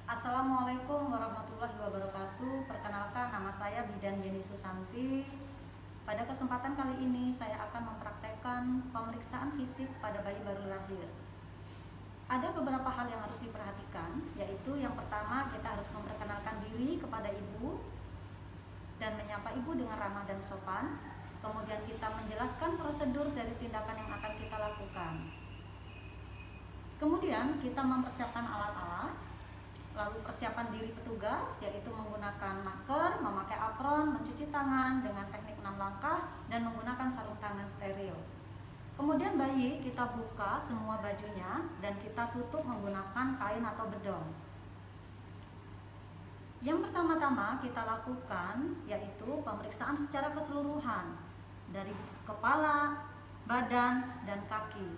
Assalamualaikum warahmatullahi wabarakatuh. Perkenalkan, nama saya Bidan Yeni Susanti. Pada kesempatan kali ini saya akan mempraktekkan pemeriksaan fisik pada bayi baru lahir. Ada beberapa hal yang harus diperhatikan, yaitu yang pertama kita harus memperkenalkan diri kepada ibu dan menyapa ibu dengan ramah dan sopan. Kemudian kita menjelaskan prosedur dari tindakan yang akan kita lakukan. Kemudian kita mempersiapkan alat-alat. Lalu persiapan diri petugas, yaitu menggunakan masker, memakai apron, mencuci tangan dengan teknik 6 langkah, dan menggunakan sarung tangan steril. Kemudian bayi kita buka semua bajunya dan kita tutup menggunakan kain atau bedong. Yang pertama-tama kita lakukan yaitu pemeriksaan secara keseluruhan dari kepala, badan, dan kaki.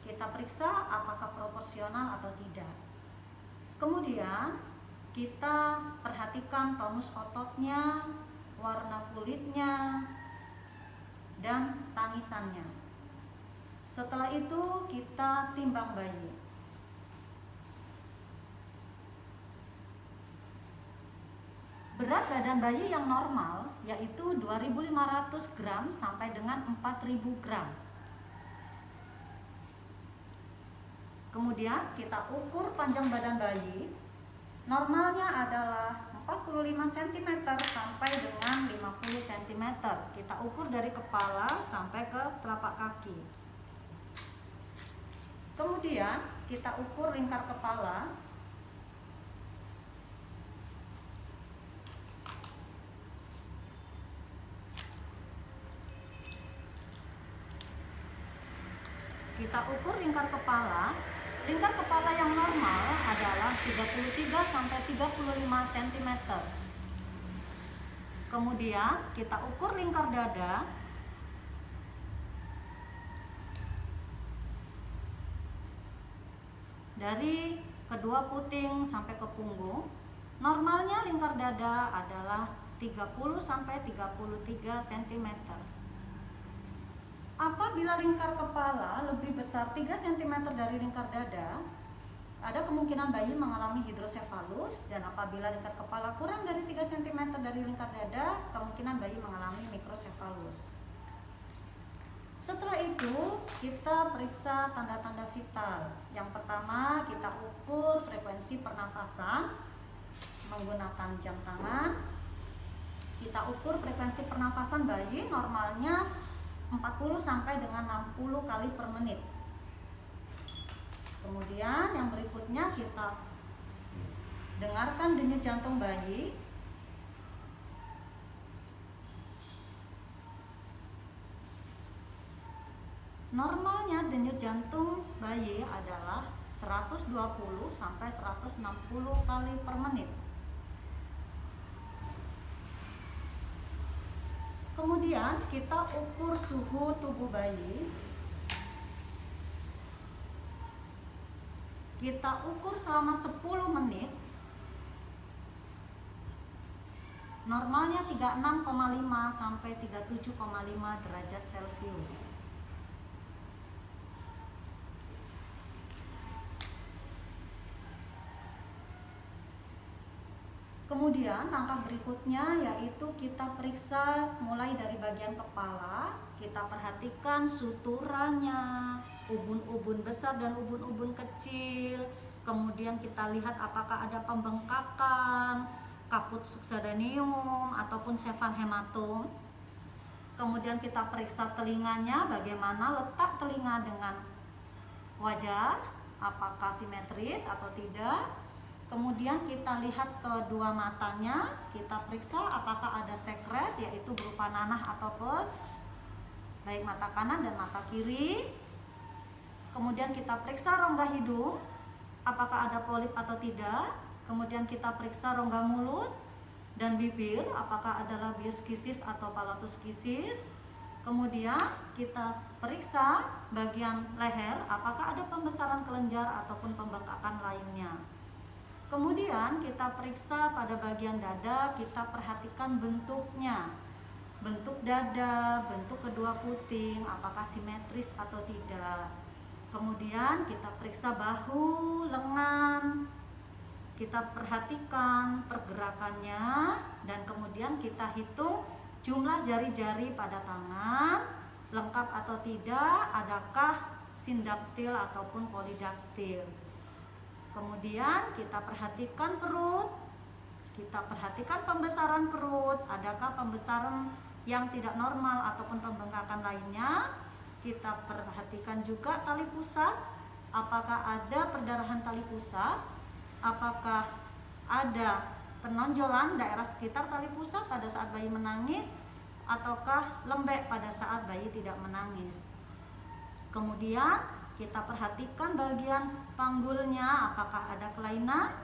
Kita periksa apakah proporsional atau tidak. Kemudian kita perhatikan tonus ototnya, warna kulitnya, dan tangisannya. Setelah itu kita timbang bayi. Berat badan bayi yang normal yaitu 2.500 gram sampai dengan 4.000 gram. Kemudian kita ukur panjang badan bayi. Normalnya adalah 45 cm sampai dengan 50 cm. Kita ukur dari kepala sampai ke telapak kaki. Kemudian kita ukur lingkar kepala. Kita ukur lingkar kepala. Lingkar kepala yang normal adalah 33 sampai 35 cm. Kemudian kita ukur lingkar dada. Dari kedua puting sampai ke punggung. Normalnya lingkar dada adalah 30 sampai 33 cm. Apabila lingkar kepala lebih besar 3 cm dari lingkar dada, ada kemungkinan bayi mengalami hidrosefalus, dan apabila lingkar kepala kurang dari 3 cm dari lingkar dada, kemungkinan bayi mengalami mikrosefalus. Setelah itu, kita periksa tanda-tanda vital. Yang pertama, kita ukur frekuensi pernafasan menggunakan jam tangan. Kita ukur frekuensi pernafasan bayi, normalnya 40 sampai dengan 60 kali per menit. Kemudian yang berikutnya kita dengarkan denyut jantung bayi. Normalnya denyut jantung bayi adalah 120 sampai 160 kali per menit. Kemudian kita ukur suhu tubuh bayi. Kita ukur selama 10 menit. Normalnya 36,5 sampai 37,5 derajat Celcius. Kemudian langkah berikutnya yaitu kita periksa mulai dari bagian kepala. Kita perhatikan suturannya, ubun-ubun besar dan ubun-ubun kecil. Kemudian kita lihat apakah ada pembengkakan, kaput suksedaneum ataupun sefal hematom. Kemudian kita periksa telinganya, bagaimana letak telinga dengan wajah, apakah simetris atau tidak. Kemudian kita lihat kedua matanya, kita periksa apakah ada sekret, yaitu berupa nanah atau pus, baik mata kanan dan mata kiri. Kemudian kita periksa rongga hidung, apakah ada polip atau tidak. Kemudian kita periksa rongga mulut dan bibir, apakah ada labioskisis atau palatoskisis. Kemudian kita periksa bagian leher, apakah ada pembesaran kelenjar ataupun pembengkakan lainnya. Kemudian kita periksa pada bagian dada, kita perhatikan bentuknya. Bentuk dada, bentuk kedua puting, apakah simetris atau tidak. Kemudian kita periksa bahu, lengan. kita perhatikan pergerakannya dan kemudian kita hitung jumlah jari-jari pada tangan, lengkap atau tidak, adakah sindaktil ataupun polidaktil. Kemudian kita perhatikan perut, kita perhatikan pembesaran perut, adakah pembesaran yang tidak normal ataupun pembengkakan lainnya. Kita perhatikan juga tali pusat, apakah ada perdarahan tali pusat, apakah ada penonjolan daerah sekitar tali pusat pada saat bayi menangis, ataukah lembek pada saat bayi tidak menangis. Kemudian kita perhatikan bagian panggulnya, apakah ada kelainan.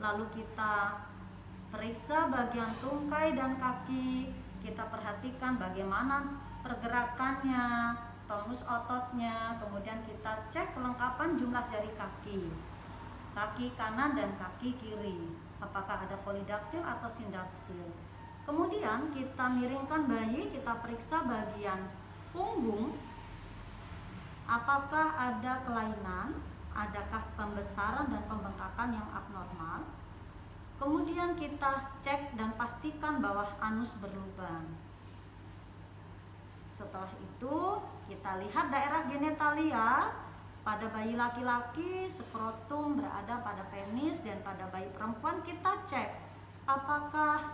Lalu kita periksa bagian tungkai dan kaki, kita perhatikan bagaimana pergerakannya, tonus ototnya. Kemudian kita cek kelengkapan jumlah jari kaki kanan dan kaki kiri, apakah ada polidaktil atau sindaktil. Kemudian kita miringkan bayi, kita periksa bagian punggung, apakah ada kelainan, adakah pembesaran dan pembengkakan yang abnormal. Kemudian kita cek dan pastikan bahwa anus berlubang. Setelah itu kita lihat daerah genitalia. Pada bayi laki-laki skrotum berada pada penis, dan pada bayi perempuan kita cek apakah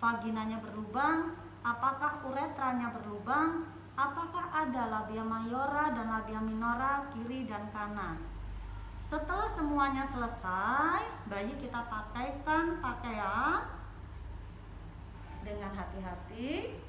vaginanya berlubang, apakah uretranya berlubang, apakah ada labia mayora dan labia minora kiri dan kanan. Setelah semuanya selesai, bayi kita pakaikan pakaian dengan hati-hati.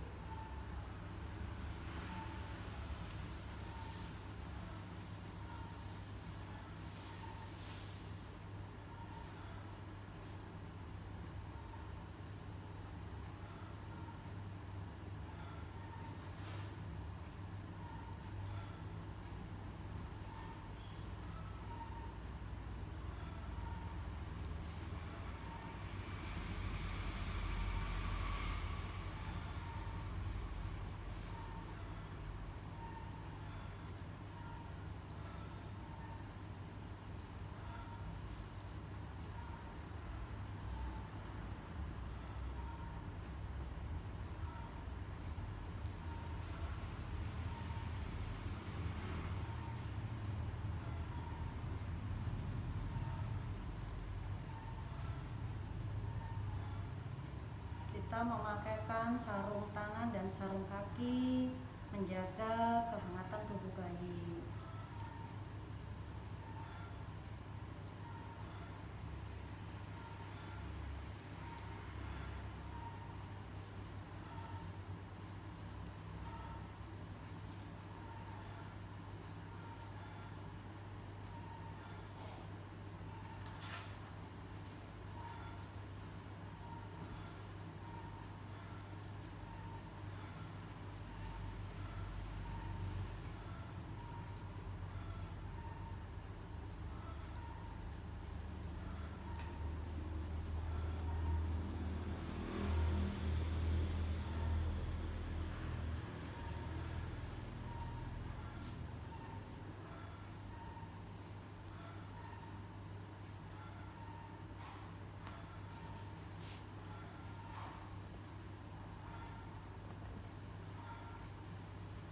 Kita memakaikan sarung tangan dan sarung kaki menjaga kehangatan tubuh bayi.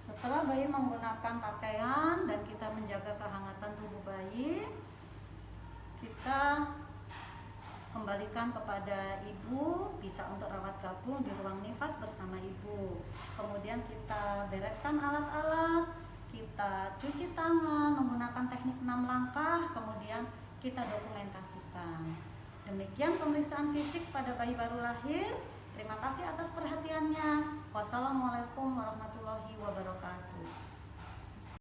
Setelah bayi menggunakan pakaian dan kita menjaga kehangatan tubuh bayi, kita kembalikan kepada ibu, bisa untuk rawat gabung di ruang nifas bersama ibu. Kemudian kita bereskan alat-alat, kita cuci tangan menggunakan teknik 6 langkah, kemudian kita dokumentasikan. Demikian pemeriksaan fisik pada bayi baru lahir. Terima kasih atas perhatiannya. Wassalamualaikum warahmatullahi wabarakatuh.